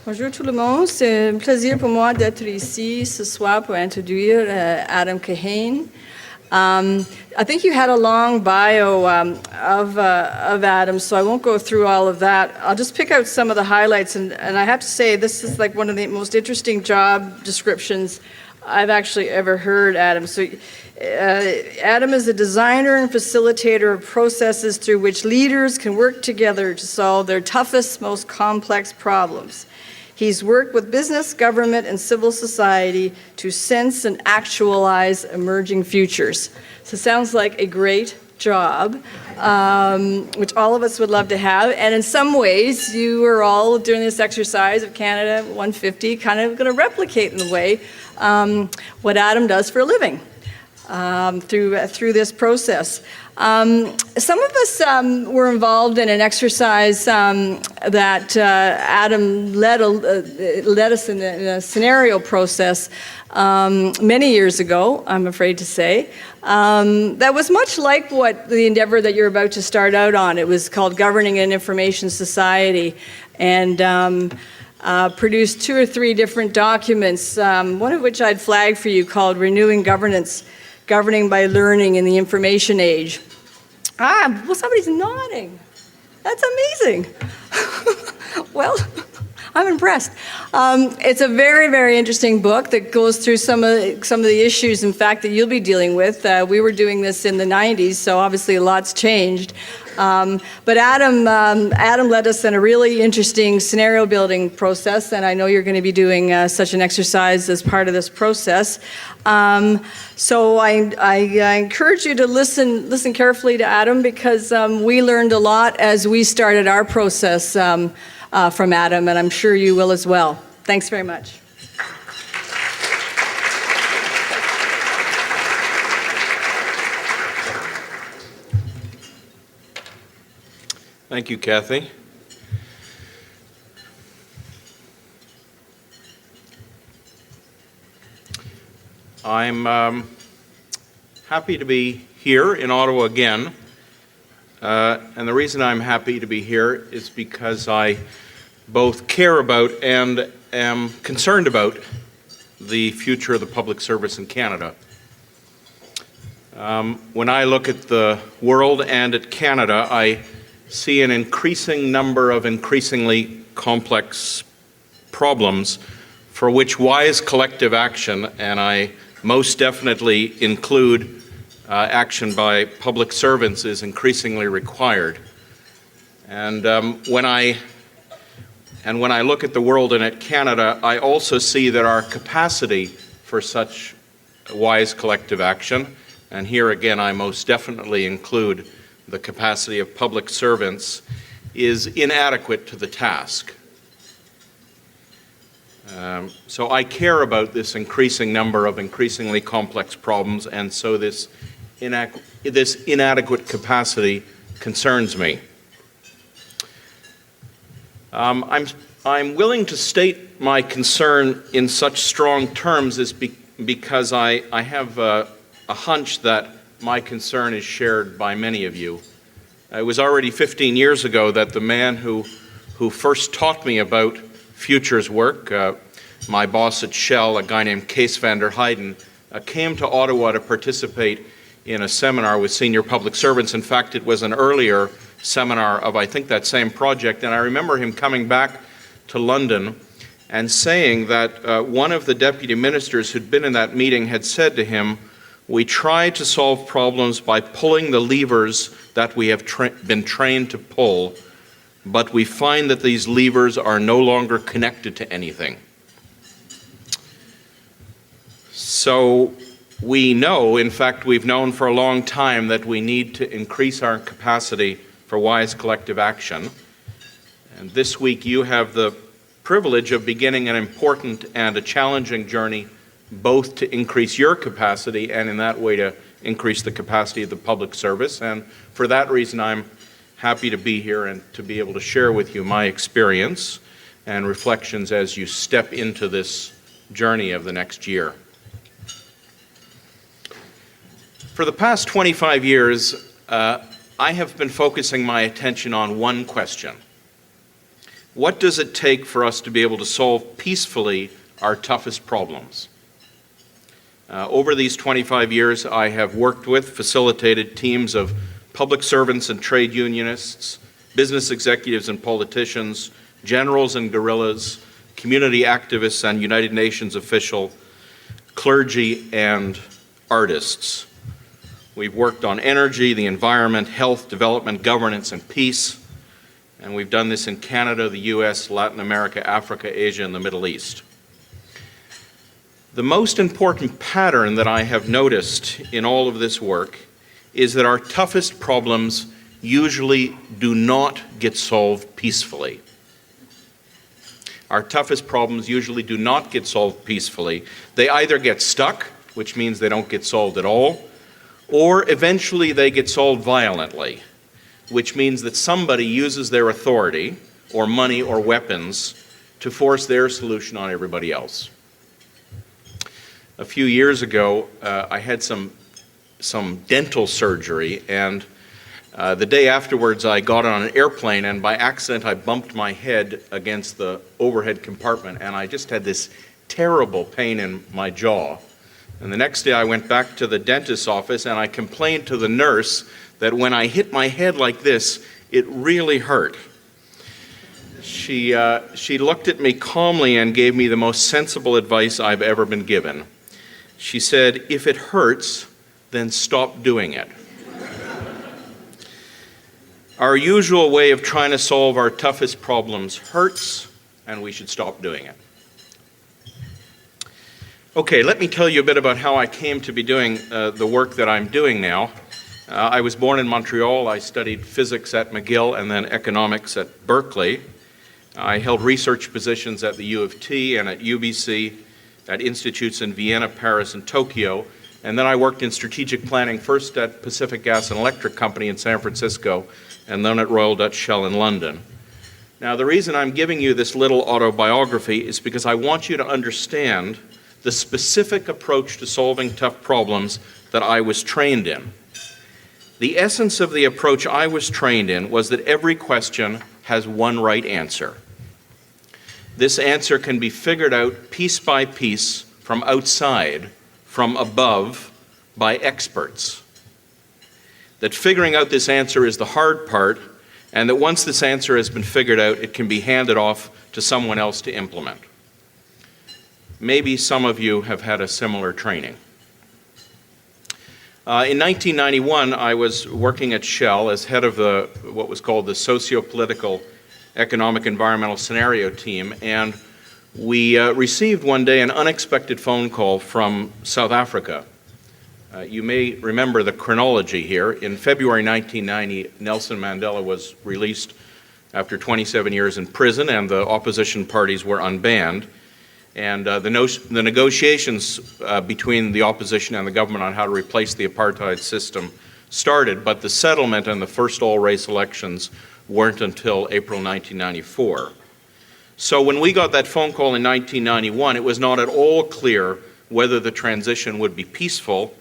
Bonjour tout le monde, c'est un plaisir pour moi d'être ici ce soir pour introduire Adam Kahane. I think you had a long bio of Adam, so I won't go through all of that. I'll just pick out some of the highlights, and I have to say this is like one of the most interesting job descriptions I've actually ever heard, Adam. So Adam is a designer and facilitator of processes through which leaders can work together to solve their toughest, most complex problems. He's worked with business, government, and civil society to sense and actualize emerging futures. So it sounds like a great job, which all of us would love to have. And in some ways, you are all doing this exercise of Canada 150, kind of going to replicate in a way what Adam does for a living through this process. Some of us were involved in an exercise that Adam led us in a scenario process many years ago, I'm afraid to say, that was much like what the endeavor that you're about to start out on. It was called Governing an Information Society, and produced 2 or 3 different documents, one of which I'd flagged for you called Renewing Governance, Governing by Learning in the Information Age. Well, somebody's nodding. That's amazing. Well, I'm impressed. It's a very, very interesting book that goes through some of the issues, in fact, that you'll be dealing with. We were doing this in the 90s, so obviously a lot's changed. But Adam led us in a really interesting scenario building process, and I know you're going to be doing such an exercise as part of this process. So I encourage you to listen carefully to Adam, because we learned a lot as we started our process from Adam, and I'm sure you will as well. Thanks very much. Thank you, Kathy. I'm happy to be here in Ottawa again, and the reason I'm happy to be here is because I both care about and am concerned about the future of the public service in Canada. When I look at the world and at Canada, I see an increasing number of increasingly complex problems for which wise collective action, and I most definitely include action by public servants, is increasingly required. And when I look at the world and at Canada, I also see that our capacity for such wise collective action, and here again I most definitely include the capacity of public servants, is inadequate to the task. So I care about this increasing number of increasingly complex problems, and so this inadequate capacity concerns me. I'm willing to state my concern in such strong terms because I have a hunch that my concern is shared by many of you. It was already 15 years ago that the man who first taught me about futures work, my boss at Shell, a guy named Kees van der Heijden, came to Ottawa to participate in a seminar with senior public servants. In fact, it was an earlier seminar of, I think, that same project, and I remember him coming back to London and saying that one of the deputy ministers who'd been in that meeting had said to him, "We try to solve problems by pulling the levers that we have been trained to pull, but we find that these levers are no longer connected to anything." So we know, in fact, we've known for a long time that we need to increase our capacity for wise collective action. And this week you have the privilege of beginning an important and a challenging journey, both to increase your capacity and in that way to increase the capacity of the public service. And for that reason, I'm happy to be here and to be able to share with you my experience and reflections as you step into this journey of the next year. For the past 25 years, I have been focusing my attention on one question, what does it take for us to be able to solve peacefully our toughest problems? Over these 25 years, I have worked with, facilitated teams of public servants and trade unionists, business executives and politicians, generals and guerrillas, community activists and United Nations officials, clergy and artists. We've worked on energy, the environment, health, development, governance, and peace. And we've done this in Canada, the US, Latin America, Africa, Asia, and the Middle East. The most important pattern that I have noticed in all of this work is that our toughest problems usually do not get solved peacefully. Our toughest problems usually do not get solved peacefully. They either get stuck, which means they don't get solved at all, or eventually they get solved violently, which means that somebody uses their authority or money or weapons to force their solution on everybody else. A few years ago, I had some dental surgery, and the day afterwards I got on an airplane, and by accident I bumped my head against the overhead compartment, and I just had this terrible pain in my jaw. And the next day I went back to the dentist's office, and I complained to the nurse that when I hit my head like this, it really hurt. She looked at me calmly and gave me the most sensible advice I've ever been given. She said, "If it hurts, then stop doing it." Our usual way of trying to solve our toughest problems hurts, and we should stop doing it. Okay, let me tell you a bit about how I came to be doing the work that I'm doing now. I was born in Montreal. I studied physics at McGill and then economics at Berkeley. I held research positions at the U of T and at UBC, at institutes in Vienna, Paris, and Tokyo. And then I worked in strategic planning, first at Pacific Gas and Electric Company in San Francisco, and then at Royal Dutch Shell in London. Now, the reason I'm giving you this little autobiography is because I want you to understand the specific approach to solving tough problems that I was trained in. The essence of the approach I was trained in was that every question has one right answer. This answer can be figured out piece by piece from outside, from above, by experts. That figuring out this answer is the hard part, and that once this answer has been figured out, it can be handed off to someone else to implement. Maybe some of you have had a similar training. In 1991, I was working at Shell as head of what was called the Socio-Political Economic Environmental Scenario Team, and we received one day an unexpected phone call from South Africa. You may remember the chronology here. In February 1990, Nelson Mandela was released after 27 years in prison, and the opposition parties were unbanned. And the negotiations between the opposition and the government on how to replace the apartheid system started, but the settlement and the first all-race elections weren't until April 1994. So when we got that phone call in 1991, it was not at all clear whether the transition would be peaceful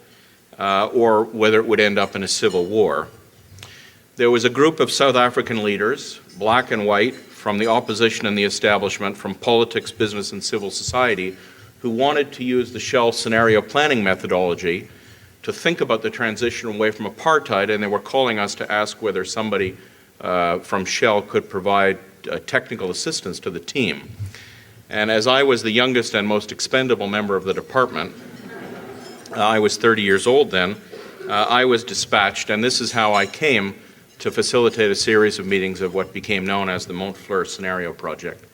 or whether it would end up in a civil war. There was a group of South African leaders, black and white, from the opposition and the establishment, from politics, business, and civil society, who wanted to use the Shell scenario planning methodology to think about the transition away from apartheid, and they were calling us to ask whether somebody from Shell could provide technical assistance to the team. And as I was the youngest and most expendable member of the department, I was 30 years old then, I was dispatched, and this is how I came to facilitate a series of meetings of what became known as the Montfleur Scenario Project.